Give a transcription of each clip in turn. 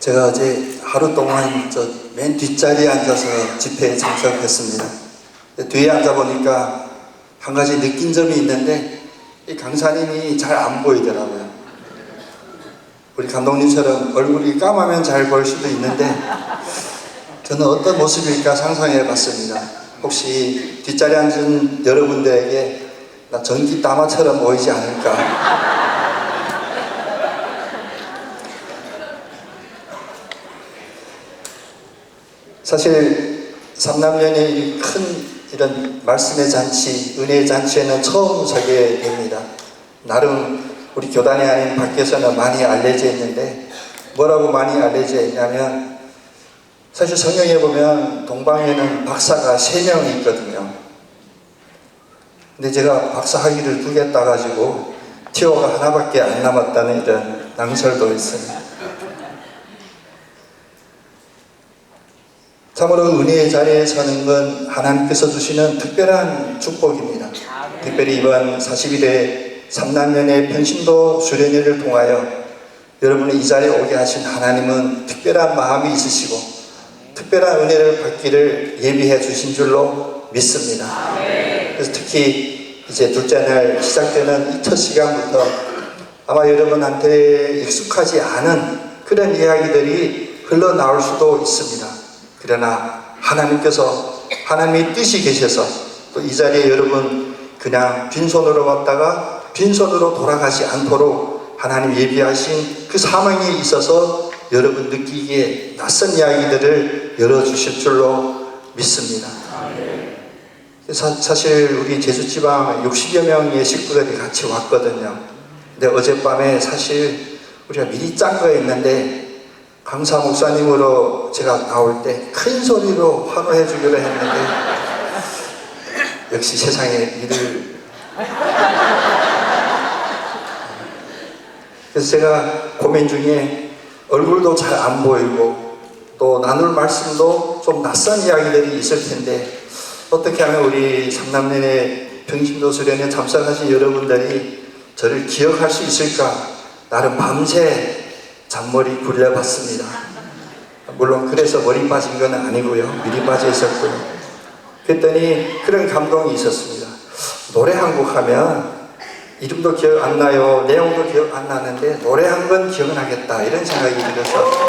제가 어제 하루 동안 맨 뒷자리에 앉아서 집회에 참석했습니다. 뒤에 앉아보니까 한 가지 느낀 점이 있는데 이 강사님이 잘 안 보이더라고요. 우리 감독님처럼 얼굴이 까마면 잘 보일 수도 있는데 저는 어떤 모습일까 상상해 봤습니다. 혹시 뒷자리에 앉은 여러분들에게 나 전기 다마처럼 보이지 않을까. 사실 삼남년의 큰 이런 말씀의 잔치, 은혜의 잔치에는 처음 서게 됩니다. 나름 우리 교단이 아닌 밖에서는 많이 알려져 있는데 뭐라고 많이 알려져 있냐면 사실 성경에 보면 동방에는 박사가 3명이 있거든요. 근데 제가 박사 학위를 2개 따가지고 티오가 하나밖에 안 남았다는 이런 낭설도 있습니다. 참으로 은혜의 자리에 서는 건 하나님께서 주시는 특별한 축복입니다. 특별히 이번 41회 삼남년의 평신도 수련회를 통하여 여러분이 이 자리에 오게 하신 하나님은 특별한 마음이 있으시고 특별한 은혜를 받기를 예비해 주신 줄로 믿습니다. 그래서 특히 이제 둘째 날 시작되는 이 첫 시간부터 아마 여러분한테 익숙하지 않은 그런 이야기들이 흘러나올 수도 있습니다. 그러나 하나님께서 하나님의 뜻이 계셔서 또 이 자리에 여러분 그냥 빈손으로 왔다가 빈손으로 돌아가지 않도록 하나님 예비하신 그 사명이 있어서 여러분 느끼기에 낯선 이야기들을 열어주실 줄로 믿습니다. 사실 우리 제주지방 60여 명의 식구들이 같이 왔거든요. 근데 어젯밤에 사실 우리가 미리 짠 거였는데 강사 목사님으로 제가 나올 때 큰 소리로 환호해 주기로 했는데 역시 세상에 일을 그래서 제가 고민 중에 얼굴도 잘 안 보이고 또 나눌 말씀도 좀 낯선 이야기들이 있을 텐데 어떻게 하면 우리 삼남년의 평신도 수련회에 참석하신 여러분들이 저를 기억할 수 있을까 나름 밤새 잔머리 굴려봤습니다. 물론 그래서 머리 빠진 건 아니고요. 미리 빠져 있었고요. 그랬더니 그런 감동이 있었습니다. 노래 한 곡 하면 이름도 기억 안 나요. 내용도 기억 안 나는데 노래 한 건 기억나겠다 이런 생각이 들어서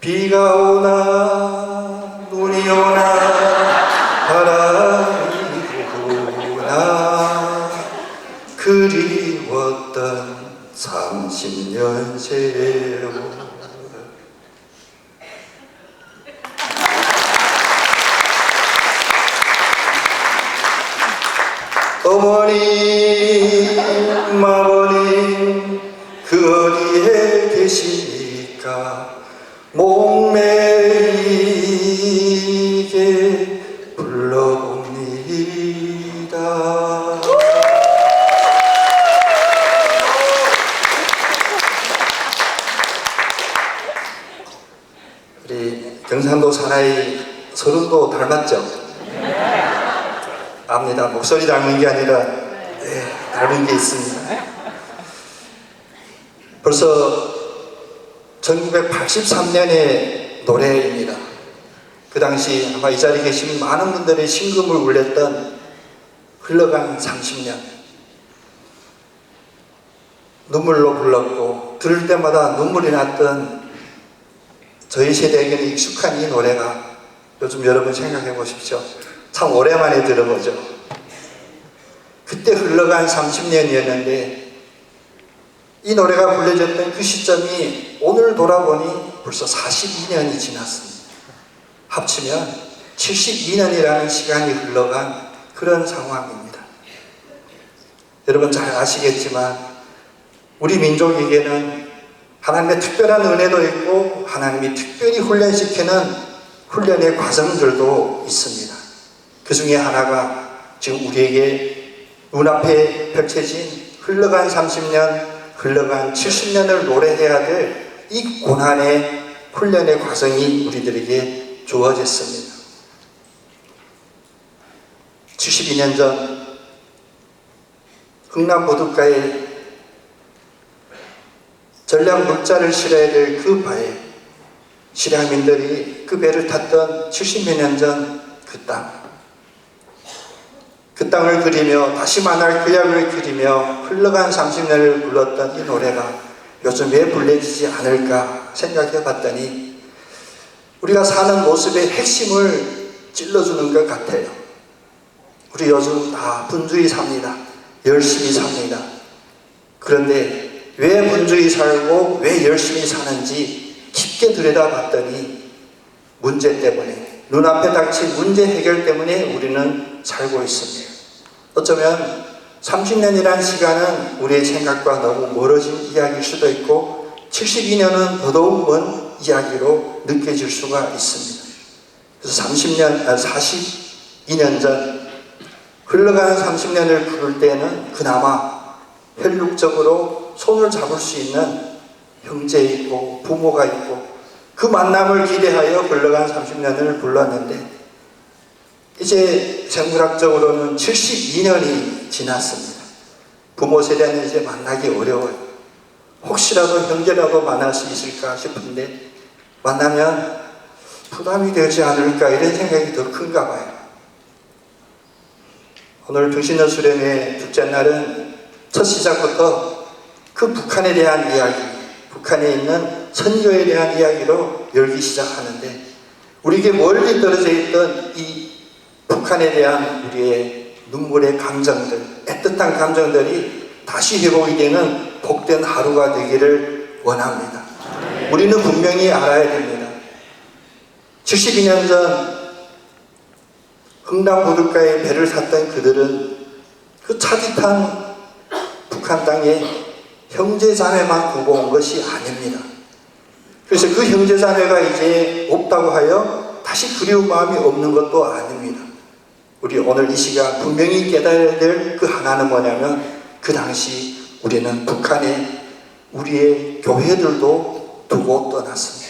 비가 오나 눈이 오나 바람이 부나 그리웠던 30년 세월 어머님 아버님 그 어디에 계시니까 목매이게 불러봅니다. 우리 경상도 사나이 서른도 닮았죠? 압니다. 목소리 닮은 게 아니라 닮은 게 있습니다. 벌써 1983년의 노래입니다. 그 당시 아마 이 자리에 계신 많은 분들의 심금을 울렸던 흘러간 30년 눈물로 불렀고 들을 때마다 눈물이 났던 저희 세대에게는 익숙한 이 노래가 요즘 여러분 생각해 보십시오. 참 오랜만에 들어보죠. 그때 흘러간 30년이었는데 이 노래가 불려졌던 그 시점이 오늘 돌아보니 벌써 42년이 지났습니다. 합치면 72년이라는 시간이 흘러간 그런 상황입니다. 여러분 잘 아시겠지만 우리 민족에게는 하나님의 특별한 은혜도 있고 하나님이 특별히 훈련시키는 훈련의 과정들도 있습니다. 그 중에 하나가 지금 우리에게 눈앞에 펼쳐진 흘러간 30년 흘러간 70년을 노래해야 될 이 고난의 훈련의 과정이 우리들에게 주어졌습니다. 72년 전 흥남 보드가에 전략 물자를 실어야 될 그 바에 실향민들이 그 배를 탔던 70여 년 전 그 땅을 그리며 다시 만날 그 약을 그리며 흘러간 30년을 불렀던 이 노래가 요즘 왜 불려지지 않을까 생각해 봤더니 우리가 사는 모습의 핵심을 찔러주는 것 같아요. 우리 요즘 다 분주히 삽니다. 열심히 삽니다. 그런데 왜 분주히 살고 왜 열심히 사는지 깊게 들여다봤더니 문제 때문에, 눈앞에 닥친 문제 해결 때문에 우리는 살고 있습니다. 어쩌면 30년이라는 시간은 우리의 생각과 너무 멀어진 이야기일 수도 있고 72년은 더더욱 먼 이야기로 느껴질 수가 있습니다. 그래서 42년 전 흘러가는 30년을 부를 때는 그나마 혈육적으로 손을 잡을 수 있는 형제 있고 부모가 있고 그 만남을 기대하여 흘러간 30년을 불렀는데 이제 생물학적으로는 72년이 지났습니다. 부모 세대는 이제 만나기 어려워요. 혹시라도 형제라도 만날 수 있을까 싶은데 만나면 부담이 되지 않을까 이런 생각이 더 큰가 봐요. 오늘 등신년 수련회 둘째 날은 첫 시작부터 그 북한에 대한 이야기, 북한에 있는 선교에 대한 이야기로 열기 시작하는데 우리에게 멀리 떨어져 있던 이 북한에 대한 우리의 눈물의 감정들, 애틋한 감정들이 다시 회복이 되는 복된 하루가 되기를 원합니다. 우리는 분명히 알아야 됩니다. 72년 전 흥남 보들가에 배를 탔던 그들은 그 차디탄 북한 땅에 형제자매만 두고 온 것이 아닙니다. 그래서 그 형제자매가 이제 없다고 하여 다시 그리운 마음이 없는 것도 아닙니다. 우리 오늘 이 시간 분명히 깨달아야 될 그 하나는 뭐냐면 그 당시 우리는 북한에 우리의 교회들도 두고 떠났습니다.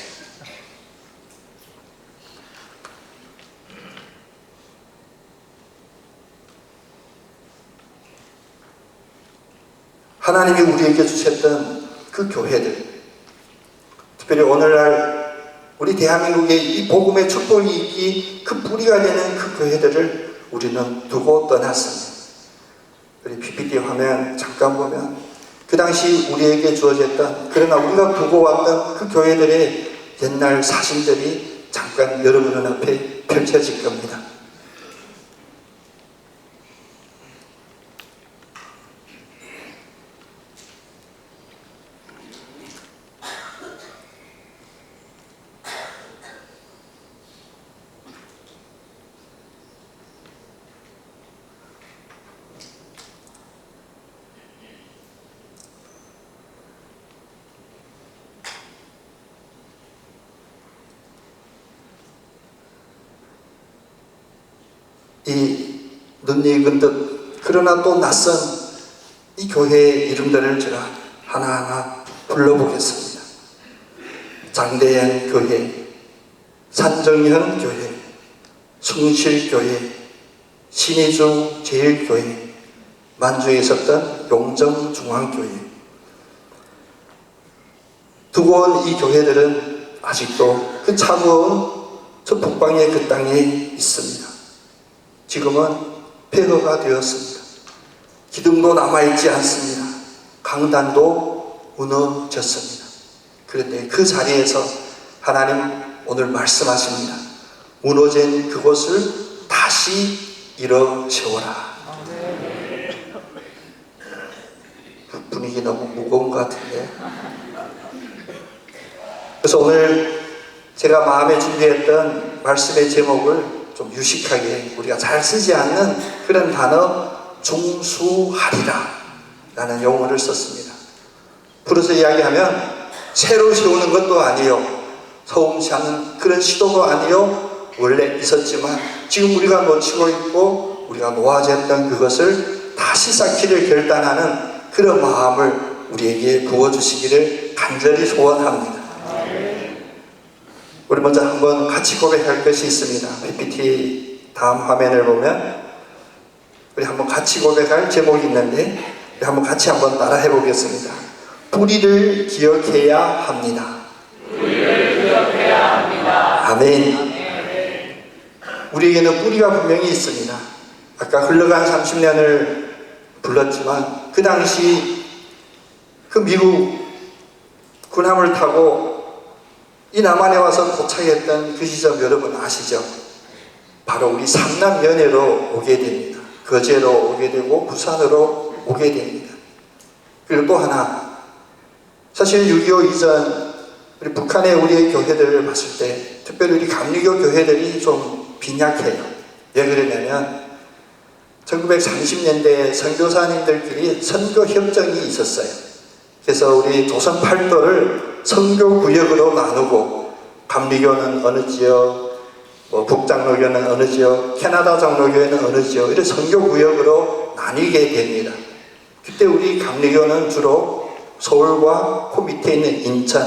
하나님이 우리에게 주셨던 그 교회들, 특별히 오늘날 우리 대한민국에 이 복음의 축복이 있기 그 뿌리가 되는 그 교회들을 우리는 두고 떠났습니다. 우리 PPT 화면 잠깐 보면 그 당시 우리에게 주어졌던, 그러나 우리가 두고 왔던 그 교회들의 옛날 사진들이 잠깐 여러분 눈앞에 펼쳐질 겁니다. 이 눈익은 듯 그러나 또 낯선 이 교회의 이름들을 제가 하나하나 불러보겠습니다. 장대현 교회, 산정현 교회, 숭실교회, 신의주 제일교회, 만주에 있었던 용정중앙교회. 두고 온 이 교회들은 아직도 그 차가운 저 북방의 그 땅에 있습니다. 지금은 폐허가 되었습니다. 기둥도 남아있지 않습니다. 강단도 무너졌습니다. 그런데 그 자리에서 하나님 오늘 말씀하십니다. 무너진 그곳을 다시 일어 세워라. 분위기 너무 무거운 것 같은데. 그래서 오늘 제가 마음에 준비했던 말씀의 제목을 좀 유식하게 우리가 잘 쓰지 않는 그런 단어 중수하리라 라는 용어를 썼습니다. 풀어서 이야기하면 새로 세우는 것도 아니요, 서움치 않는 그런 시도도 아니요, 원래 있었지만 지금 우리가 놓치고 있고 우리가 놓아졌던 그것을 다시 쌓기를 결단하는 그런 마음을 우리에게 부어주시기를 간절히 소원합니다. 우리 먼저 한번 같이 고백할 것이 있습니다. PPT 다음 화면을 보면 우리 한번 같이 고백할 제목이 있는데 우리 한번 같이 한번 따라 해보겠습니다. 뿌리를 기억해야 합니다. 뿌리를 기억해야 합니다. 아멘. 우리에게는 뿌리가 분명히 있습니다. 아까 흘러간 30년을 불렀지만 그 당시 그 미국 군함을 타고 이 남한에 와서 도착했던 그 지점 여러분 아시죠? 바로 우리 삼남연해로 오게 됩니다. 거제로 오게 되고 부산으로 오게 됩니다. 그리고 또 하나, 사실 6.25 이전 우리 북한의 우리의 교회들을 봤을 때 특별히 우리 감리교 교회들이 좀 빈약해요. 왜 그러냐면 1930년대에 선교사님들끼리 선교협정이 있었어요. 그래서 우리 조선 팔도를 선교구역으로 나누고 감리교는 어느 지역, 북장로교는 어느 지역, 캐나다 장로교회는 어느 지역, 이런 선교구역으로 나뉘게 됩니다. 그때 우리 감리교는 주로 서울과 그 밑에 있는 인천,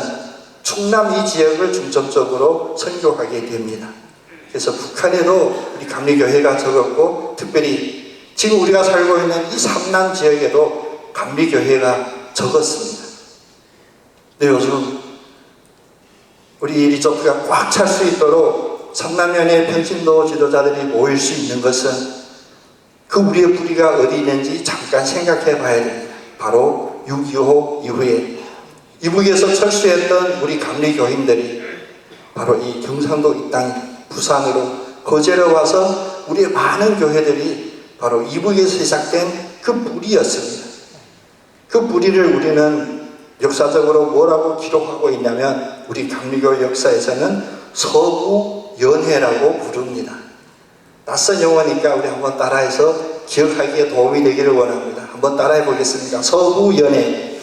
충남 이 지역을 중점적으로 선교하게 됩니다. 그래서 북한에도 우리 감리교회가 적었고 특별히 지금 우리가 살고 있는 이 삼남 지역에도 감리교회가 적었습니다. 근데 요즘 우리 리조트가 꽉 찰 수 있도록 삼남연의 평신도 지도자들이 모일 수 있는 것은 그 우리의 뿌리가 어디 있는지 잠깐 생각해 봐야 됩니다. 바로 6.25 이후에 이북에서 철수했던 우리 감리교인들이 바로 이 경상도 이 땅 부산으로 거제로 와서 우리의 많은 교회들이 바로 이북에서 시작된 그 뿌리였습니다. 그 뿌리를 우리는 역사적으로 뭐라고 기록하고 있냐면 우리 감리교 역사에서는 서구연회라고 부릅니다. 낯선 용어니까 우리 한번 따라해서 기억하기에 도움이 되기를 원합니다. 한번 따라해 보겠습니다. 서구연회.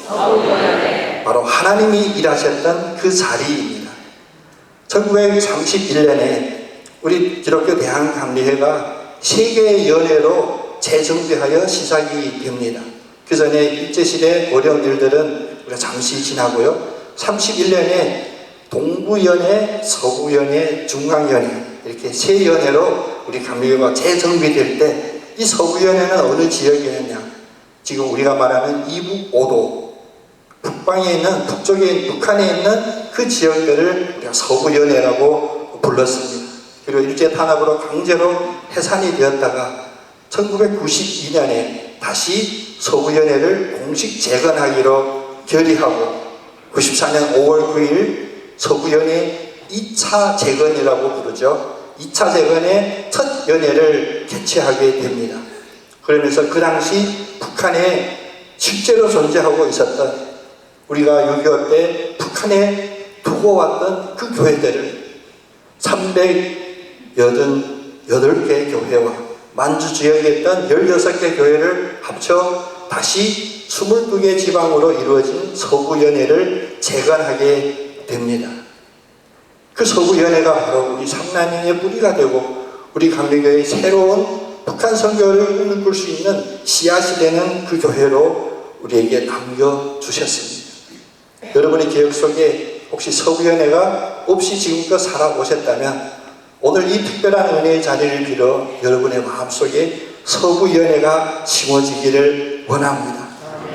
바로 하나님이 일하셨던 그 자리입니다. 1931년에 우리 기독교 대한감리회가 세계연회로 재정비하여 시작이 됩니다. 그 전에 일제시대 어려운 일들은 우리가 잠시 지나고요. 31년에 동부연회, 서구연회, 중앙연회 이렇게 세 연회로 우리 감리교가 재정비될 때 이 서구연회는 어느 지역이었냐? 지금 우리가 말하는 이북 5도 북방에 있는 북한에 있는 그 지역들을 우리가 서구연회라고 불렀습니다. 그리고 일제 탄압으로 강제로 해산이 되었다가 1992년에 다시 서구연회를 공식 재건하기로 결의하고 94년 5월 9일 서구연회 2차 재건이라고 부르죠. 2차 재건의 첫 연회를 개최하게 됩니다. 그러면서 그 당시 북한에 실제로 존재하고 있었던 우리가 6.25 때 북한에 두고 왔던 그 교회들을 388개 교회와 만주 지역에 있던 16개 교회를 합쳐 다시 22개 지방으로 이루어진 서구연회를 재건하게 됩니다. 그 서구연회가 바로 우리 삼남연의 뿌리가 되고 우리 감리교회의 새로운 북한 선교를 꿈꿀 수 있는 씨앗이 되는 그 교회로 우리에게 남겨주셨습니다. 여러분의 기억 속에 혹시 서구연회가 없이 지금껏 살아오셨다면 오늘 이 특별한 은혜의 자리를 빌어 여러분의 마음속에 서구연회가 심어지기를 원합니다.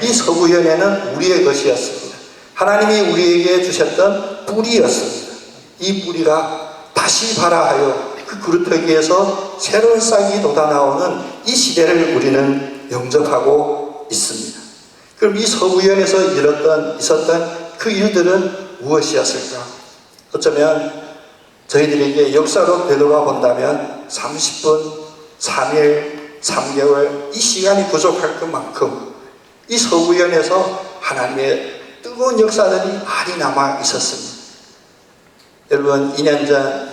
이 서구연회는 우리의 것이었습니다. 하나님이 우리에게 주셨던 뿌리였습니다. 이 뿌리가 다시 발아하여 그 그루터기에서 새로운 싹이 돋아나오는 이 시대를 우리는 영접하고 있습니다. 그럼 이 서구연에서 있었던 그 일들은 무엇이었을까? 어쩌면 저희들에게 역사로 되돌아 본다면 30분, 3일, 3개월 이 시간이 부족할 것만큼 이 서구연에서 하나님의 뜨거운 역사들이 많이 남아 있었습니다. 여러분 2년 전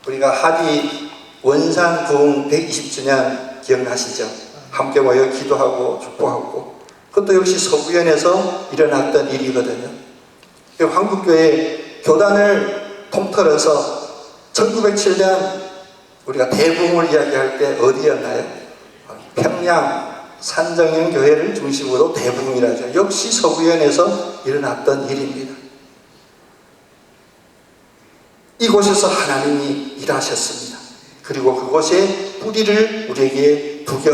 우리가 하디 원산 부흥 120주년 기억나시죠? 함께 모여 기도하고 축복하고 그것도 역시 서구연에서 일어났던 일이거든요. 한국교회 교단을 통틀어서 1907년 우리가 대부흥을 이야기할 때 어디였나요? 평양 산정형 교회를 중심으로 대부흥이라죠. 역시 서구연에서 일어났던 일입니다. 이곳에서 하나님이 일하셨습니다. 그리고 그곳에 뿌리를 우리에게 두 개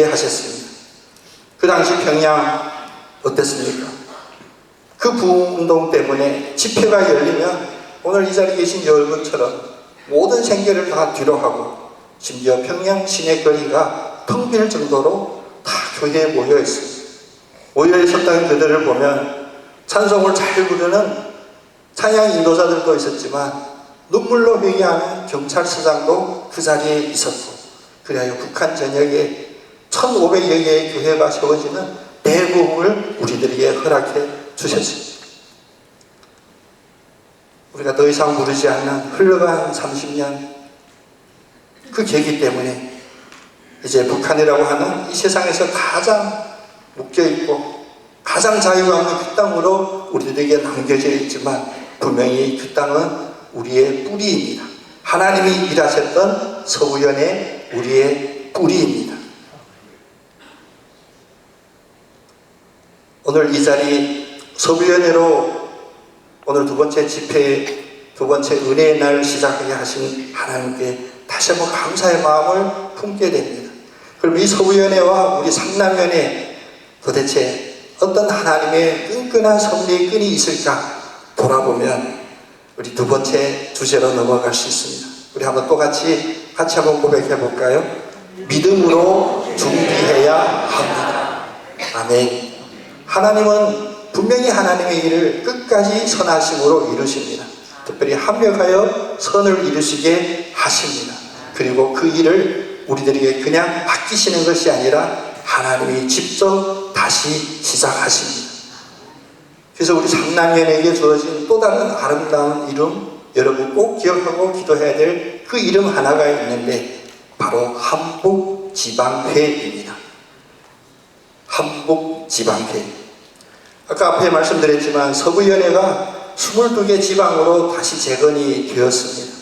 하셨습니다. 그 당시 평양 어땠습니까? 그 부흥운동 때문에 집회가 열리면 오늘 이 자리에 계신 여러분처럼 모든 생계를 다 뒤로 하고 심지어 평양 시내거리가 텅 빌 정도로 다 교회에 모여 있습니다. 모여 있었던 그들을 보면 찬송을 잘 부르는 찬양 인도자들도 있었지만 눈물로 회개하는 경찰서장도 그 자리에 있었고, 그리하여 북한 전역에 1500여 개의 교회가 세워지는 대부흥을 우리들에게 허락해 주셨습니다. 우리가 더 이상 부르지 않는 흘러간 30년, 그 계기 때문에 이제 북한이라고 하는 이 세상에서 가장 묶여있고 가장 자유가 없는 그 땅으로 우리들에게 남겨져 있지만, 분명히 그 땅은 우리의 뿌리입니다. 하나님이 일하셨던 서부연의 우리의 뿌리입니다. 오늘 이 자리 서부연회로 오늘 두 번째 집회, 두 번째 은혜의 날 시작하게 하신 하나님께 다시 한번 감사의 마음을 품게 됩니다. 그럼 이 서부연회와 우리 상남연회 도대체 어떤 하나님의 끈끈한 섭리의 끈이 있을까 돌아보면 우리 두 번째 주제로 넘어갈 수 있습니다. 우리 한번 또 같이 한번 고백해 볼까요? 믿음으로 준비해야 합니다. 아멘. 하나님은 분명히 하나님의 일을 끝까지 선하심으로 이루십니다. 특별히 합력하여 선을 이루시게 하십니다. 그리고 그 일을 우리들에게 그냥 맡기시는 것이 아니라 하나님이 직접 다시 시작하십니다. 그래서 우리 상남연에게 주어진 또 다른 아름다운 이름, 여러분 꼭 기억하고 기도해야 될 그 이름 하나가 있는데 바로 한북지방회입니다. 한북지방회. 아까 앞에 말씀드렸지만 서부연회가 22개 지방으로 다시 재건이 되었습니다.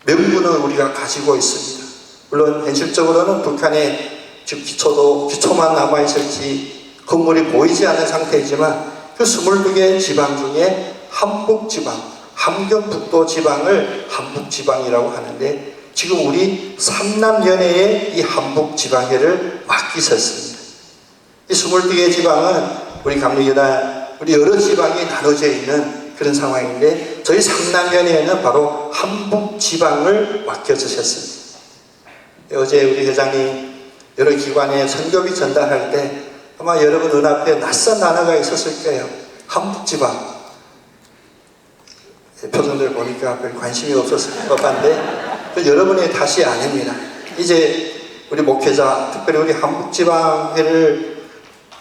명분은 우리가 가지고 있습니다. 물론 현실적으로는 북한에 지금 기초만 남아있을지 건물이 보이지 않는 상태이지만 그 22개 지방 중에 한북지방, 함경북도 지방을 한북지방이라고 하는데, 지금 우리 삼남연회에 이 한북지방회를 맡기셨습니다. 이 22개 지방은 우리 감리교단, 우리 여러 지방이 나눠져 있는 그런 상황인데, 저희 삼남연회에는 바로 한북지방을 맡겨주셨습니다. 어제 우리 회장님 여러 기관에 선교비 전달할 때 아마 여러분 눈앞에 낯선 단어가 있었을 거예요. 한북지방. 표정들 보니까 별 관심이 없었을 법한데, 여러분의 탓이 아닙니다. 이제 우리 목회자, 특별히 우리 한북지방회를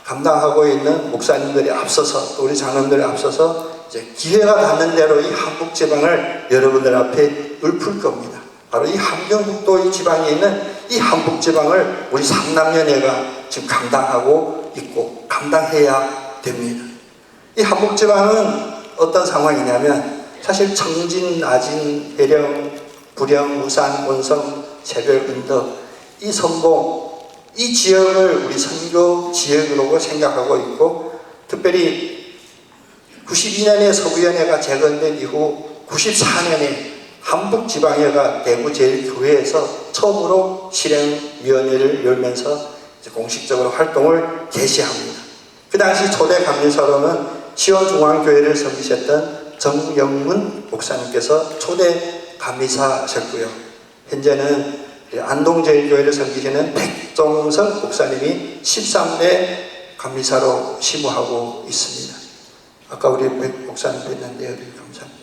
감당하고 있는 목사님들이 앞서서, 또 우리 장로님들이 앞서서 이제 기회가 닿는 대로 이 한북지방을 여러분들 앞에 읊을 겁니다. 바로 이 함경북도 이 지방에 있는 이 한북지방을 우리 상남연회가 지금 감당하고 있고 감당해야 됩니다. 이 한북지방은 어떤 상황이냐면, 사실 청진, 아진, 해령, 부령, 우산, 원성, 새별, 은덕, 이 선봉, 이 지역을 우리 선교 지역으로 생각하고 있고, 특별히 92년에 서부연회가 재건된 이후 94년에 한북지방회가 대구제일교회에서 처음으로 실행위원회를 열면서 공식적으로 활동을 개시합니다. 그 당시 초대 감리사로는 시원중앙교회를 섬기셨던 정영문 목사님께서 초대 감리사셨고요. 현재는 안동제일교회를 섬기시는 백종석 목사님이 13대 감리사로 심우하고 있습니다. 아까 우리 백 목사님 뵀는데요. 감사합니다.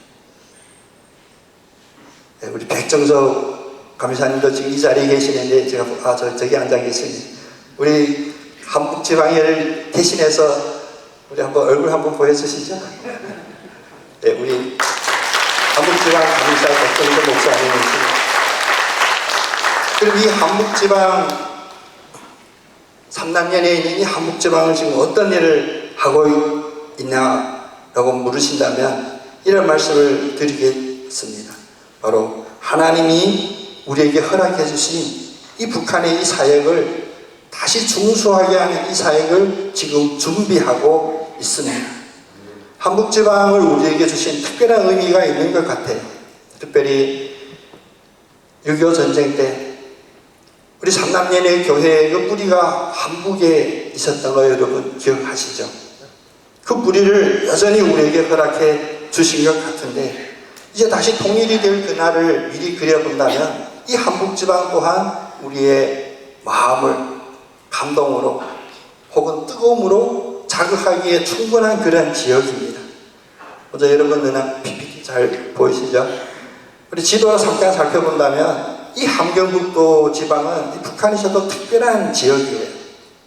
네, 우리 백정석 감리사님도 지금 이 자리에 계시는데, 제가 저기 앉아 계십니다. 우리 한북지방회를 대신해서 우리 한번 얼굴 한번 보여주시죠. 네, 우리 한북지방 감리사 백정석 목사님이십니다. 그럼 이 한북지방 삼남연에 있는 이 한북지방을 지금 어떤 일을 하고 있냐라고 물으신다면 이런 말씀을 드리겠습니다. 바로 하나님이 우리에게 허락해 주신 이 북한의 이 사역을 다시 중수하게 하는 이 사역을 지금 준비하고 있습니다. 한북지방을 우리에게 주신 특별한 의미가 있는 것 같아요. 특별히 6.25 전쟁 때 우리 삼남년의 교회의 그 뿌리가 한국에 있었던 거 여러분 기억하시죠? 그 뿌리를 여전히 우리에게 허락해 주신 것 같은데, 이제 다시 통일이 될 그날을 미리 그려본다면 이 한북지방 또한 우리의 마음을 감동으로 혹은 뜨거움으로 자극하기에 충분한 그런 지역입니다. 먼저 여러분 눈앞 PPT 잘 보이시죠? 우리 지도를 잠깐 살펴본다면 이 함경북도 지방은 이 북한에서도 특별한 지역이에요.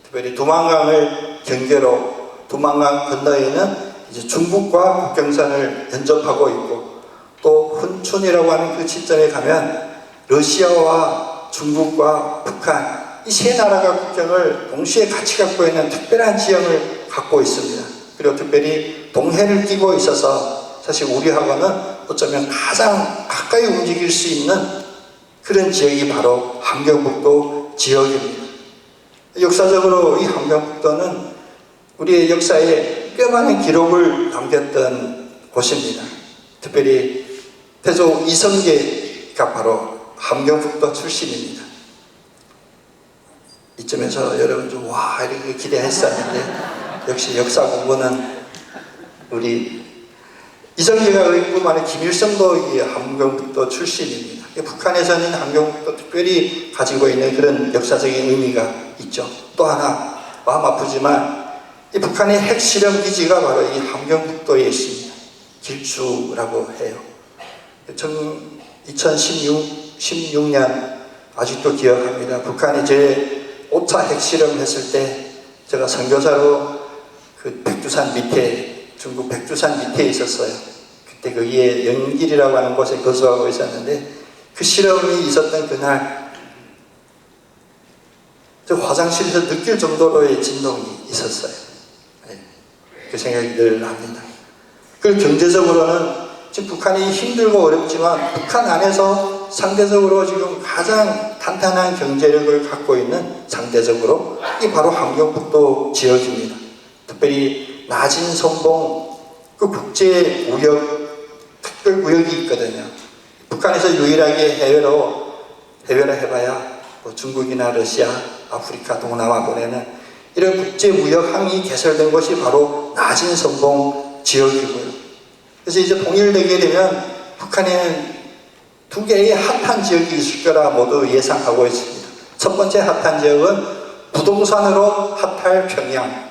특별히 두만강을 경계로 두만강 건너에 있는 이제 중국과 국경선을 연접하고 있고, 또 훈춘이라고 하는 그 지점에 가면 러시아와 중국과 북한 이 세 나라가 국경을 동시에 같이 갖고 있는 특별한 지형을 갖고 있습니다. 그리고 특별히 동해를 끼고 있어서 사실 우리하고는 어쩌면 가장 가까이 움직일 수 있는 그런 지역이 바로 함경북도 지역입니다. 역사적으로 이 함경북도는 우리의 역사에 꽤 많은 기록을 남겼던 곳입니다. 특별히 태조 이성계가 바로 함경북도 출신입니다. 이쯤에서 여러분 좀 와 이렇게 기대했었는데, 역시 역사 공부는 우리 이성계가 뿐만 아니라 김일성도 이 함경북도 출신입니다. 북한에서는 함경북도 특별히 가지고 있는 그런 역사적인 의미가 있죠. 또 하나 마음 아프지만 이 북한의 핵실험 기지가 바로 이 함경북도에 있습니다. 길주라고 해요. 2016년 아직도 기억합니다. 북한이 제 5차 핵실험 했을 때 제가 선교사로 그 백두산 밑에, 중국 백두산 밑에 있었어요. 그때 거기에 영길이라고 하는 곳에 거주하고 있었는데, 그 실험이 있었던 그날 저 화장실에서 느낄 정도로의 진동이 있었어요. 그 생각이 늘 납니다. 그리고 경제적으로는 지금 북한이 힘들고 어렵지만 북한 안에서 상대적으로 지금 가장 탄탄한 경제력을 갖고 있는 상대적으로 이 바로 함경북도 지역입니다. 특별히 나진성봉 그 국제무역 특별구역이 있거든요. 북한에서 유일하게 해외로 해봐야 뭐 중국이나 러시아, 아프리카, 동남아 보내는 이런 국제무역항이 개설된 곳이 바로 나진성봉 지역이고요. 그래서 이제 통일되게 되면 북한에는 두 개의 핫한 지역이 있을 거라 모두 예상하고 있습니다. 첫 번째 핫한 지역은 부동산으로 핫할 평양.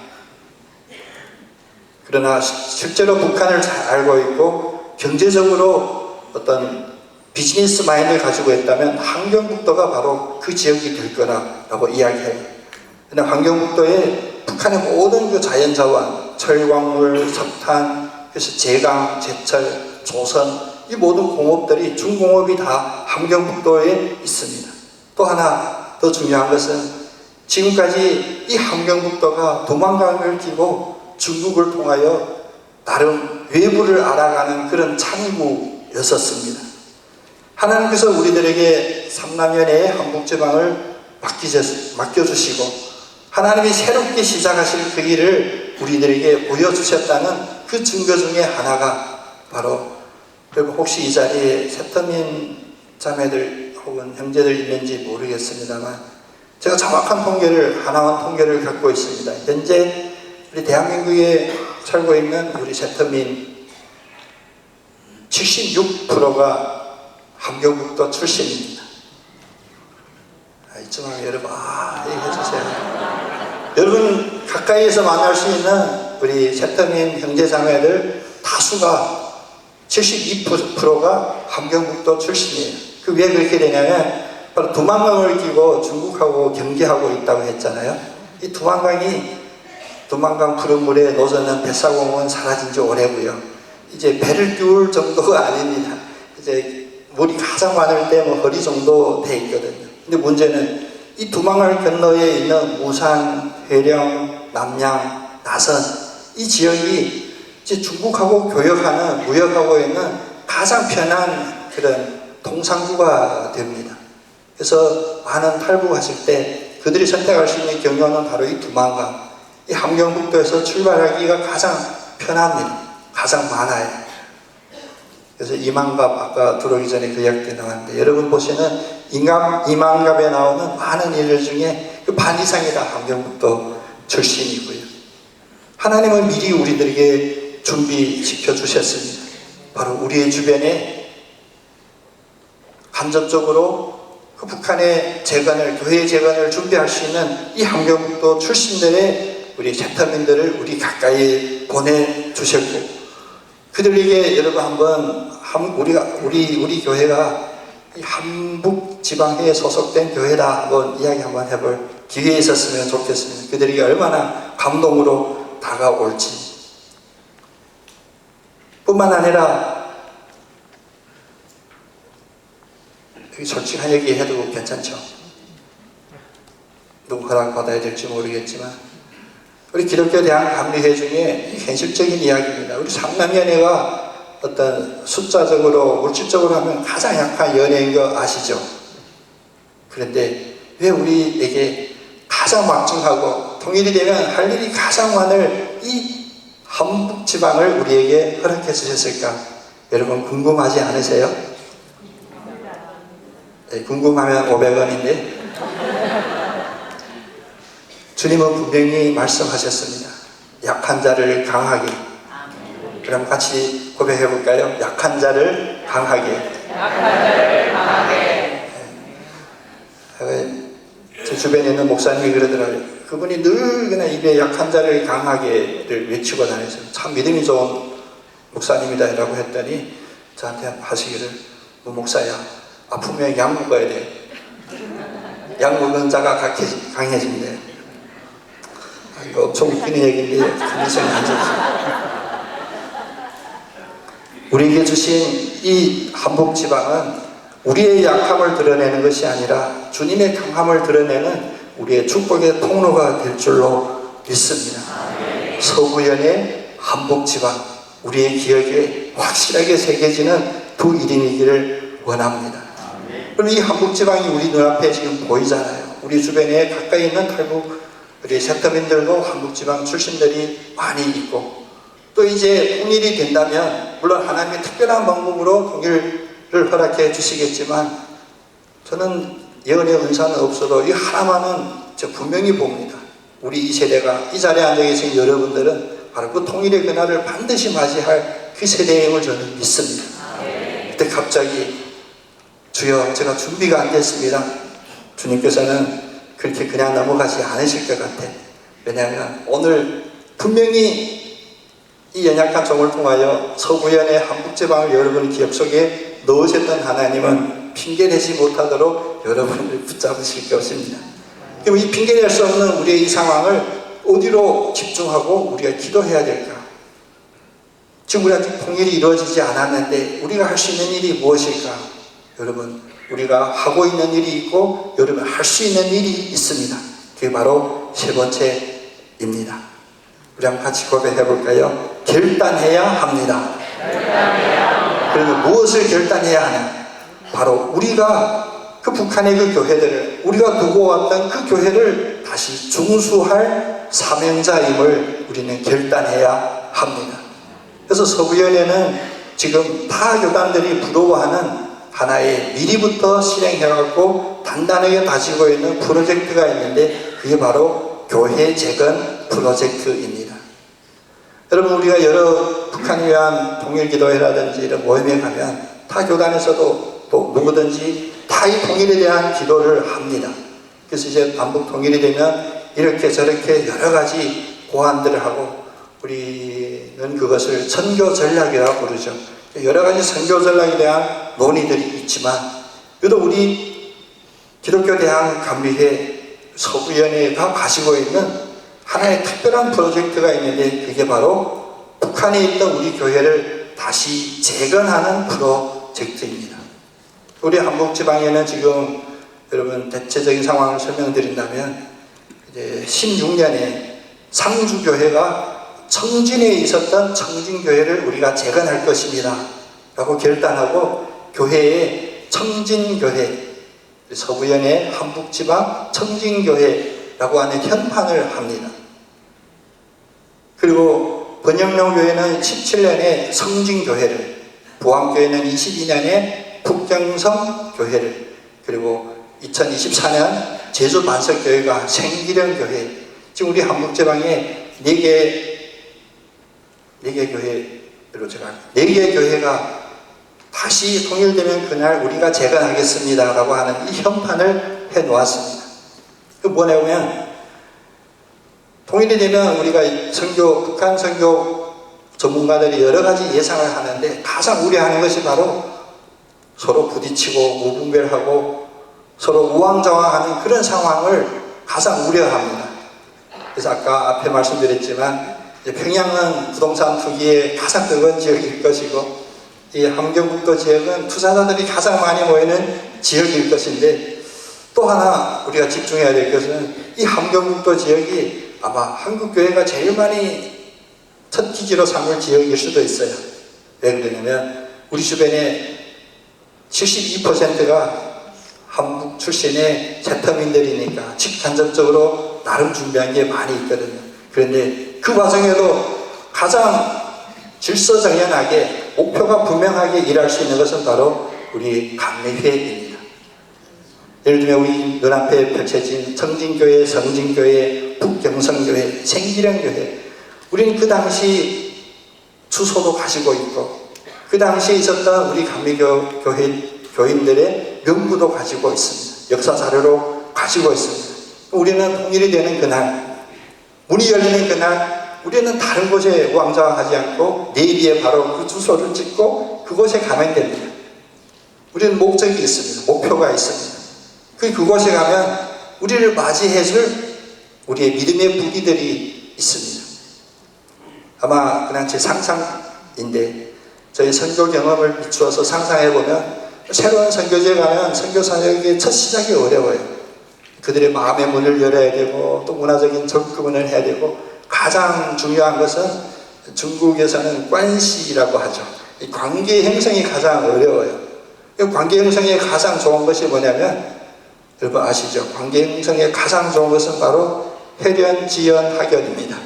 그러나 실제로 북한을 잘 알고 있고 경제적으로 어떤 비즈니스 마인드를 가지고 있다면 함경북도가 바로 그 지역이 될 거라고 이야기해요. 그런데 함경북도에 북한의 모든 그 자연자원, 철광물, 석탄, 그래서 제강, 제철, 조선 이 모든 공업들이 중공업이 다 함경북도에 있습니다. 또 하나 더 중요한 것은 지금까지 이 함경북도가 두만강을 끼고 중국을 통하여 나름 외부를 알아가는 그런 창구였었습니다. 하나님께서 우리들에게 삼남연의 한북지방을 맡겨주시고 하나님이 새롭게 시작하실 그 일을 우리들에게 보여주셨다는 그 증거 중에 하나가 바로, 여러분 혹시 이 자리에 세터민 자매들 혹은 형제들 있는지 모르겠습니다만 제가 정확한 통계를, 하나원 통계를 갖고 있습니다. 현재 우리 대한민국에 살고 있는 우리 세터민 76%가 함경북도 출신입니다. 이쯤 하면 여러분 얘기해주세요. 여러분 가까이에서 만날 수 있는 우리 세터민 형제자매들 다수가 72%가 함경북도 출신이에요. 그 왜 그렇게 되냐면 바로 두만강을 끼고 중국하고 경계하고 있다고 했잖아요. 이 두만강 푸른 물에 노젓는 뱃사공은 사라진 지 오래고요. 이제 배를 띄울 정도가 아닙니다. 이제 물이 가장 많을 때 뭐 허리 정도 돼 있거든요. 근데 문제는 이 두만강 건너에 있는 무산, 회령, 남양, 나선 이 지역이 이제 중국하고 교역하는, 무역하고 있는 가장 편한 그런 통상구가 됩니다. 그래서 많은 탈북하실 때 그들이 선택할 수 있는 경로는 바로 이 두만강, 이 함경북도에서 출발하기가 가장 편합니다. 가장 많아요. 그래서 이만갑, 아까 들어오기 전에 그 이야기 때 나왔는데, 여러분 보시는 이만갑에 나오는 많은 일들 중에 그 반 이상이 다 함경북도 출신이고요. 하나님은 미리 우리들에게 준비시켜 주셨습니다. 바로 우리의 주변에 간접적으로 그 북한의 재건을, 교회의 재건을 준비할 수 있는 이 함경북도 출신들의 우리 세터민들을 우리 가까이 보내주셨고, 그들에게 여러분 한번 우리 교회가 이 함북 지방회에 소속된 교회다 한번 이야기 한번 해볼 기회가 있었으면 좋겠습니다. 그들에게 얼마나 감동으로 다가올지. 뿐만 아니라 솔직한 얘기 해도 괜찮죠? 누구 허락받아야 될지 모르겠지만 우리 기독교 대학 감리회 중에 현실적인 이야기입니다. 우리 삼남연회가 어떤 숫자적으로 물질적으로 하면 가장 약한 연회인 거 아시죠? 그런데 왜 우리에게 가장 막중하고 통일이 되면 할 일이 가장 많을 이 함북지방을 우리에게 허락해 주셨을까? 여러분 궁금하지 않으세요? 네, 궁금하면 500원인데 주님은 분명히 말씀하셨습니다. 약한 자를 강하게. 그럼 같이 고백해 볼까요? 약한 자를 강하게. 약한 자를 강하게. 제 주변에 있는 목사님이 그러더라고요. 그분이 늘 그냥 입에 약한 자를 강하게를 외치고 다니셔서 참 믿음이 좋은 목사님이다 라고 했더니 저한테 하시기를, 목사야, 아프면 약 먹어야 돼. 약 먹는 자가 강해진대. 이거 엄청 웃기는 얘기인데 컨디션이 안 좋습니다. 우리에게 주신 이 함북지방은 우리의 약함을 드러내는 것이 아니라 주님의 강함을 드러내는 우리의 축복의 통로가 될 줄로 믿습니다. 서구연의 함북지방, 우리의 기억에 확실하게 새겨지는 두 이름이기를 원합니다. 그럼 이 함북지방이 우리 눈앞에 지금 보이잖아요. 우리 주변에 가까이 있는 탈북 우리 세터민들도 함북지방 출신들이 많이 있고, 또 이제 통일이 된다면 물론 하나님의 특별한 방법으로 통일을 허락해 주시겠지만, 저는 예언의 은사는 없어도 이 하나만은 분명히 봅니다. 우리 이 세대가, 이 자리에 앉아 계신 여러분들은 바로 그 통일의 그날을 반드시 맞이할 그 세대임을 저는 믿습니다. 그때 갑자기 주여 제가 준비가 안 됐습니다. 주님께서는 그렇게 그냥 넘어가지 않으실 것 같아. 왜냐하면 오늘 분명히 이 연약한 종을 통하여 서구연의 함북지방을 여러분의 기억 속에 넣으셨던 하나님은 핑계내지 못하도록 여러분을 붙잡으실 것입니다. 그럼 이 핑계낼 수 없는 우리의 이 상황을 어디로 집중하고 우리가 기도해야 될까? 지금 우리 아직 통일이 이루어지지 않았는데 우리가 할 수 있는 일이 무엇일까? 여러분, 우리가 하고 있는 일이 있고 여러분 할 수 있는 일이 있습니다. 그게 바로 세 번째입니다. 우리 한번 같이 고백해 볼까요? 결단해야 합니다. 그러면 무엇을 결단해야 하냐? 바로 우리가 그 북한의 그 교회들을, 우리가 두고 왔던 그 교회를 다시 중수할 사명자임을 우리는 결단해야 합니다. 그래서 서구연회는 지금 타 교단들이 부러워하는 하나의 미리부터 실행해갖고 단단하게 가지고 있는 프로젝트가 있는데, 그게 바로 교회 재건 프로젝트입니다. 여러분, 우리가 여러 북한을 위한 통일기도회라든지 이런 모임에 가면 타 교단에서도 또 누구든지 다 이 통일에 대한 기도를 합니다. 그래서 이제 남북 통일이 되면 이렇게 저렇게 여러 가지 고안들을 하고, 우리는 그것을 선교 전략이라고 부르죠. 여러 가지 선교 전략에 대한 논의들이 있지만, 그래도 우리 기독교 대학 감리회 서구연회가 가지고 있는 하나의 특별한 프로젝트가 있는데, 그게 바로 북한에 있던 우리 교회를 다시 재건하는 프로젝트입니다. 우리 함북지방에는 지금 여러분 대체적인 상황을 설명드린다면, 이제 16년에 상주교회가 청진에 있었던 청진교회를 우리가 재건할 것입니다 라고 결단하고, 교회에 청진교회, 서구연의 함북지방 청진교회라고 하는 현판을 합니다. 그리고 번영로교회는 17년에 성진교회를, 부암교회는 22년에 북경성 교회를, 그리고 2024년 제주 반석교회가 생기령교회, 지금 우리 한국제방에 4개 교회가 다시 통일되면 그날 우리가 재건하겠습니다 라고 하는 이 현판을 해 놓았습니다. 그 뭐냐면, 통일이 되면 우리가 북한 선교 전문가들이 여러 가지 예상을 하는데 가장 우려하는 것이 바로 서로 부딪히고 무분별하고 서로 우왕좌왕하는 그런 상황을 가장 우려합니다. 그래서 아까 앞에 말씀드렸지만 평양은 부동산 투기에 가장 뜨거운 지역일 것이고, 이 함경북도 지역은 투자자들이 가장 많이 모이는 지역일 것인데, 또 하나 우리가 집중해야 될 것은 이 함경북도 지역이 아마 한국교회가 제일 많이 첫 기지로 삼을 지역일 수도 있어요. 왜 그러냐면 우리 주변에 72%가 한국 출신의 재터민들이니까 직간접적으로 나름 준비한 게 많이 있거든요. 그런데 그 과정에도 가장 질서정연하게 목표가 분명하게 일할 수 있는 것은 바로 우리 감리회입니다. 예를 들면 우리 눈앞에 펼쳐진 청진교회, 성진교회, 북경성교회, 생기령교회, 우리는 그 당시 주소도 가지고 있고 그 당시에 있었던 우리 감리교인들의 명부도 가지고 있습니다. 역사 자료로 가지고 있습니다. 우리는 통일이 되는 그날, 문이 열리는 그날, 우리는 다른 곳에 우왕좌왕하지 않고 내비에 바로 그 주소를 찍고 그곳에 가면 됩니다. 우리는 목적이 있습니다. 목표가 있습니다. 그곳에 가면 우리를 맞이해줄 우리의 믿음의 무기들이 있습니다. 아마 그냥 제 상상인데, 저희 선교 경험을 비추어서 상상해보면 새로운 선교지에 가면 선교 사역의 첫 시작이 어려워요. 그들의 마음의 문을 열어야 되고 또 문화적인 접근을 해야 되고, 가장 중요한 것은 중국에서는 관시라고 하죠. 이 관계 형성이 가장 어려워요. 관계 형성에 가장 좋은 것이 뭐냐면, 여러분 아시죠? 관계 형성에 가장 좋은 것은 바로 혈연, 지연, 학연입니다.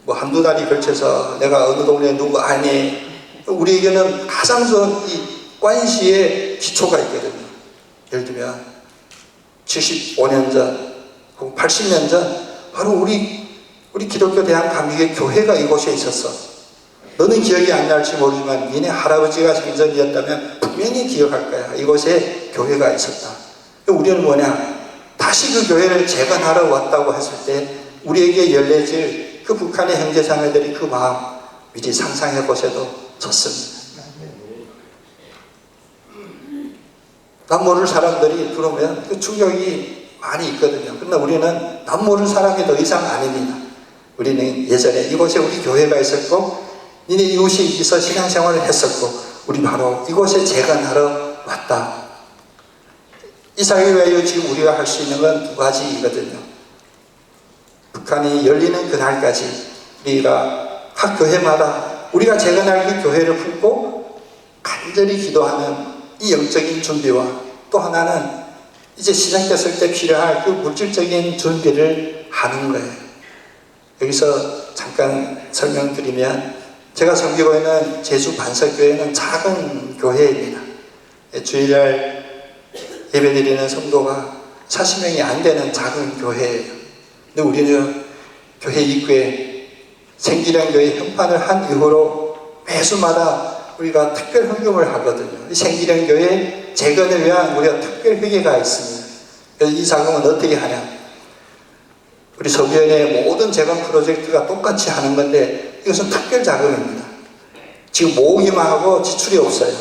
뭐 한두 달이 걸쳐서 내가 어느 동네 누구 아니, 우리에게는 가장 좋은 이 관시의 기초가 있거든요. 예를 들면 75년 전 혹은 80년 전 바로 우리 기독교 대한 감리교 교회가 이곳에 있었어. 너는 기억이 안 날지 모르지만 니네 할아버지가 생전이었다면 분명히 기억할 거야. 이곳에 교회가 있었다. 우리는 뭐냐? 다시 그 교회를 재건하러 왔다고 했을 때 우리에게 열려질 그 북한의 형제자매들이 그 마음 미리 상상해 보셔도 좋습니다. 남 모를 사람들이 들어오면 그 충격이 많이 있거든요. 그러나 우리는 남 모를 사람이 더 이상 아닙니다. 우리는 예전에 이곳에 우리 교회가 있었고 니네 이곳에 있어 신앙생활을 했었고 우리 바로 이곳에 재건하러 왔다. 이 사회에 지금 우리가 할 수 있는 건 두 가지이거든요. 북한이 열리는 그날까지 우리가 각 교회마다 우리가 재건할 그 교회를 품고 간절히 기도하는 이 영적인 준비와, 또 하나는 이제 시작됐을 때 필요할 그 물질적인 준비를 하는 거예요. 여기서 잠깐 설명드리면, 제가 섬기고 있는 제주 반석교회는 작은 교회입니다. 주일날 예배드리는 성도가 40명이 안 되는 작은 교회예요. 근데 우리는 교회 입구에 생기령교회 현판을 한 이후로 매수마다 우리가 특별 헌금을 하거든요. 이 생기령교회 재건을 위한 우리가 특별 회계가 있습니다. 그래서 이 자금은 어떻게 하냐? 우리 서부연의 모든 재건 프로젝트가 똑같이 하는 건데 이것은 특별 자금입니다. 지금 모으기만 하고 지출이 없어요.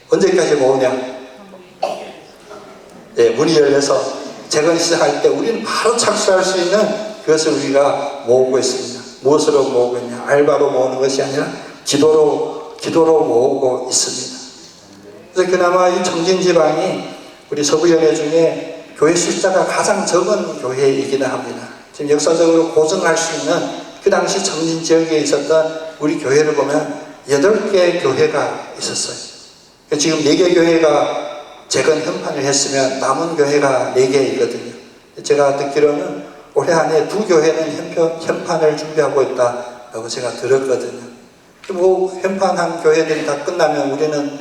언제까지 모으냐? 네, 문이 열려서 재건 시작할 때 우리는 바로 착수할 수 있는 그것을 우리가 모으고 있습니다. 무엇으로 모으고 있냐? 알바로 모으는 것이 아니라 기도로 모으고 있습니다. 그래서 그나마 이 청진지방이 우리 서부연회 중에 교회 숫자가 가장 적은 교회이기는 합니다. 지금 역사적으로 고증할 수 있는 그 당시 청진 지역에 있었던 우리 교회를 보면 8개 교회가 있었어요. 지금 4개 교회가 재건 현판을 했으면 남은 교회가 4개이거든요. 제가 듣기로는 올해 안에 2교회는 현판을 준비하고 있다고 제가 들었거든요. 뭐 현판한 교회들이 다 끝나면 우리는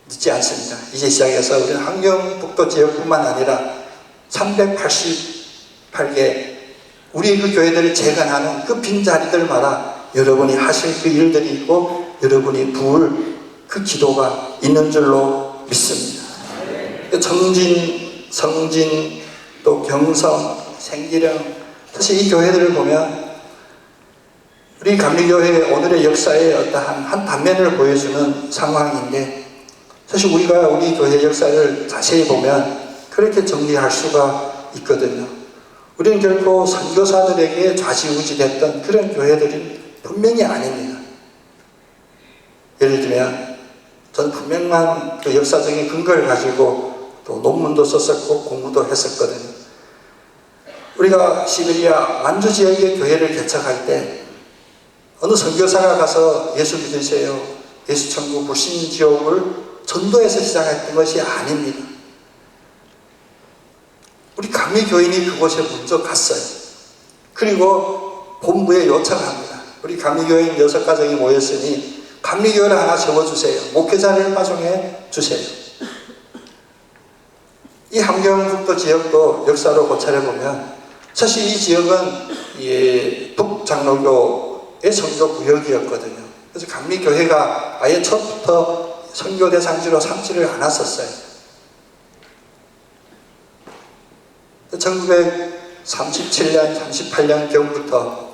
늦지 않습니다. 이제 시작해서 우리는 함경북도 지역뿐만 아니라 388개 우리 그 교회들을 재건하는 그 빈자리들마다 여러분이 하실 그 일들이 있고 여러분이 부을 그 기도가 있는 줄로 믿습니다. 정진, 성진, 또 경성, 생기령, 사실 이 교회들을 보면 우리 감리교회 오늘의 역사의 어떠한 한 단면을 보여주는 상황인데, 사실 우리가 우리 교회 역사를 자세히 보면 그렇게 정리할 수가 있거든요. 우리는 결코 선교사들에게 좌지우지됐던 그런 교회들이 분명히 아닙니다. 예를 들면 전 분명한 그 역사적인 근거를 가지고 또 논문도 썼었고 공부도 했었거든요. 우리가 시베리아 완주 지역의 교회를 개척할 때 어느 선교사가 가서 예수 믿으세요, 예수 천국 불신 지옥을 전도해서 시작했던 것이 아닙니다. 우리 감리교인이 그곳에 먼저 갔어요. 그리고 본부에 요청합니다. 우리 감리교인 6가정이 모였으니 감리교회를 하나 세워주세요. 목회자를 파송해 주세요. 이 함경북도 지역도 역사로 고찰해보면 사실 이 지역은 북장로교의 선교구역이었거든요. 그래서 감리교회가 아예 첫부터 선교 대상지로 삼지를 않았었어요. 1937년, 38년 경부터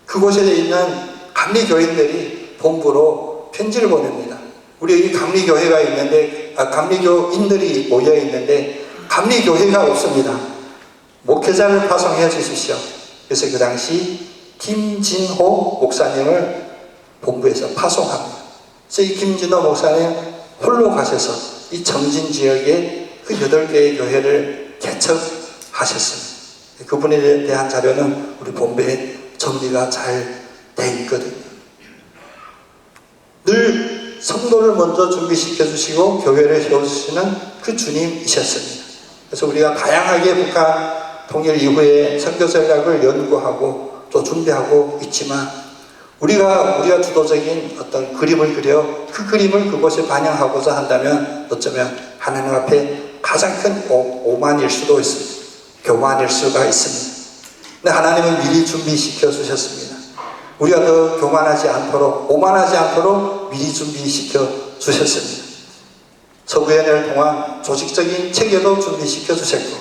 그곳에 있는 감리교인들이 본부로 편지를 보냅니다. 우리 여기 감리교회가 있는데, 감리교인들이 모여 있는데 감리교회가 없습니다. 목회자를 파송해 주십시오. 그래서 그 당시 김진호 목사님을 본부에서 파송합니다. 그래서 이 김진호 목사님 홀로 가셔서 이 정진 지역에 그 8개의 교회를 개척하셨습니다. 그분에 대한 자료는 우리 본부에 정리가 잘 돼 있거든요. 늘 성도를 먼저 준비시켜 주시고 교회를 세워주시는 그 주님이셨습니다. 그래서 우리가 다양하게 북한 통일 이후에 선교 전략을 연구하고 또 준비하고 있지만 우리가 주도적인 어떤 그림을 그려 그 그림을 그곳에 반영하고자 한다면 어쩌면 하나님 앞에 가장 큰 오만일 수도 있습니다. 교만일 수가 있습니다. 근데 하나님은 미리 준비시켜 주셨습니다. 우리가 더 교만하지 않도록, 오만하지 않도록 미리 준비시켜 주셨습니다. 서구연회를 통한 조직적인 체계도 준비시켜 주셨고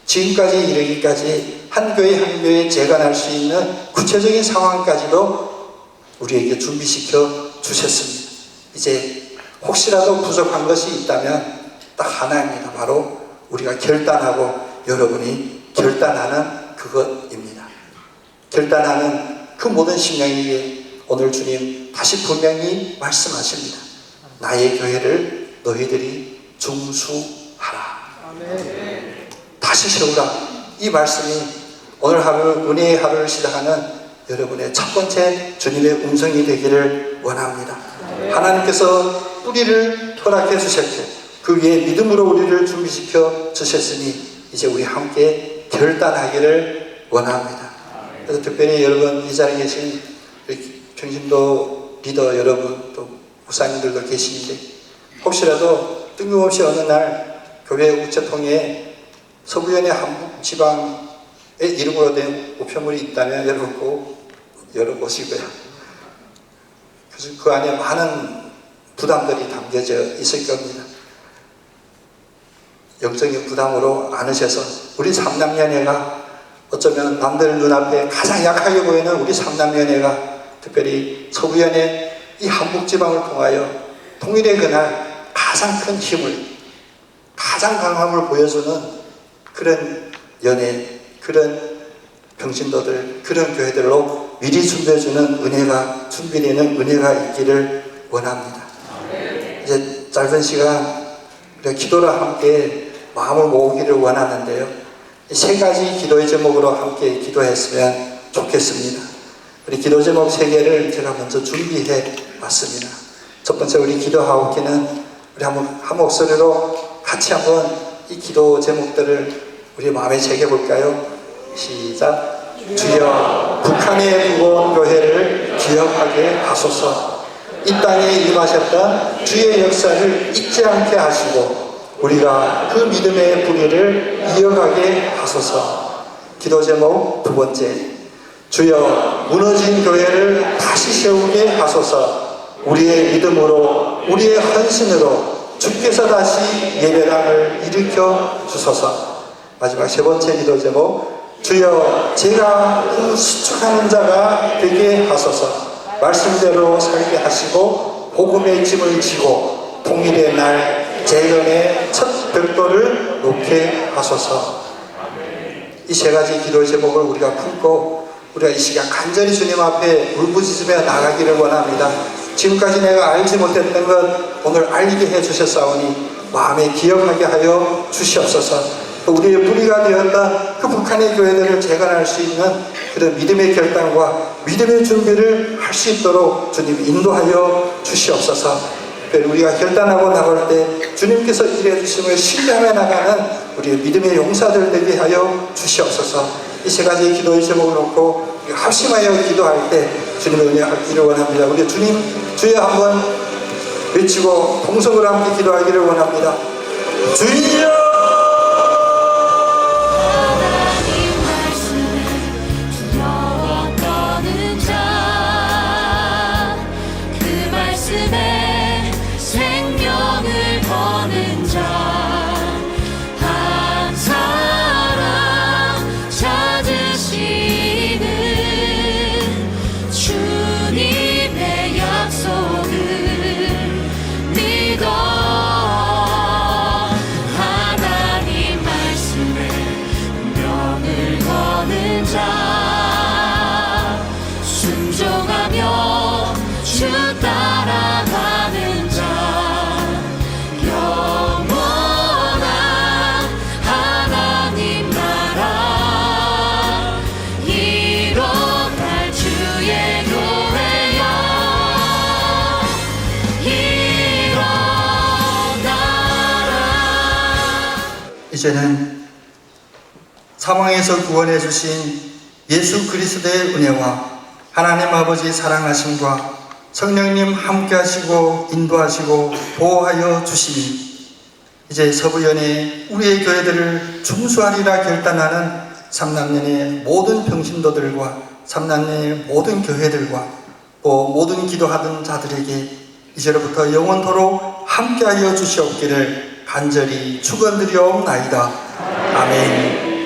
지금까지 이르기까지 한 교회 한 교회 재건할 수 있는 구체적인 상황까지도 우리에게 준비시켜 주셨습니다. 이제 혹시라도 부족한 것이 있다면 딱 하나입니다. 바로 우리가 결단하고 여러분이 결단하는 그것입니다. 결단하는 그 모든 심령에게 오늘 주님 다시 분명히 말씀하십니다. 나의 교회를 너희들이 중수하라. 다시 세우라. 이 말씀이 오늘 하루 은혜의 하루를 시작하는 여러분의 첫 번째 주님의 음성이 되기를 원합니다. 하나님께서 뿌리를 허락해 주셨고 그 위에 믿음으로 우리를 준비시켜 주셨으니 이제 우리 함께 결단하기를 원합니다. 그래서 특별히 여러분 이 자리에 계신 평신도 리더 여러분 또 목사님들도 계시는데 혹시라도 뜬금없이 어느 날 교회 우체통에 서부연의 한북 지방의 이름으로 된 우편물이 있다면 여러분 꼭 열어보시고요. 그래서 그 안에 많은 부담들이 담겨져 있을 겁니다. 영적인 부담으로 안으셔서 우리 삼남연회가 어쩌면 남들 눈앞에 가장 약하게 보이는 우리 삼남연회가 특별히 서부연의 이 한북지방을 통하여 통일의 그날 가장 큰 힘을, 가장 강함을 보여주는 그런 연회, 그런 병신도들, 그런 교회들로 미리 준비해주는 은혜가, 준비되는 은혜가 있기를 원합니다. 이제 짧은 시간 우리가 기도로 함께 마음을 모으기를 원하는데요. 세 가지 기도의 제목으로 함께 기도했으면 좋겠습니다. 우리 기도 제목 3개를 제가 먼저 준비해 왔습니다. 첫 번째 우리 기도하옵기는 우리 한번 한 목소리로 같이 한번 이 기도 제목들을 우리 마음에 새겨볼까요? 시작. 주여 북한의 무거운 교회를 기억하게 하소서. 이 땅에 임하셨던 주의 역사를 잊지 않게 하시고 우리가 그 믿음의 뿌리를 이어가게 하소서. 기도 제목 두 번째, 주여 무너진 교회를 다시 세우게 하소서. 우리의 믿음으로 우리의 헌신으로 주께서 다시 예배당을 일으켜 주소서. 마지막 세 번째 기도 제목, 주여 제가 그 수축하는 자가 되게 하소서. 말씀대로 살게 하시고 복음의 짐을 지고 통일의 날 재건의 첫 벽돌을 놓게 하소서. 이 세 가지 기도 제목을 우리가 품고 우리가 이 시간 간절히 주님 앞에 울부짖으며 나가기를 원합니다. 지금까지 내가 알지 못했던 것 오늘 알게 해주셨사오니 마음에 기억하게 하여 주시옵소서. 또 우리의 뿌리가 되었던 그 북한의 교회들을 재건할 수 있는 그런 믿음의 결단과 믿음의 준비를 할 수 있도록 주님 인도하여 주시옵소서. 특별히 우리가 결단하고 나갈 때 주님께서 일해 주심을 신뢰하며 나가는 우리의 믿음의 용사들 되게 하여 주시옵소서. 이 세 가지 기도의 제목을 놓고 합심하여 기도할 때 주님의 은혜 받기를 원합니다. 우리 주님 주여 한번 외치고 동성으로 함께 기도하기를 원합니다. 주여! 이제는 사망에서 구원해 주신 예수 그리스도의 은혜와 하나님 아버지 사랑하심과 성령님 함께 하시고 인도하시고 보호하여 주시니 이제 서부연에 우리의 교회들을 중수하리라 결단하는 삼남년의 모든 평신도들과 삼남년의 모든 교회들과 또 모든 기도하던 자들에게 이제로부터 영원토록 함께하여 주시옵기를 간절히 축원드리옵나이다. 아멘.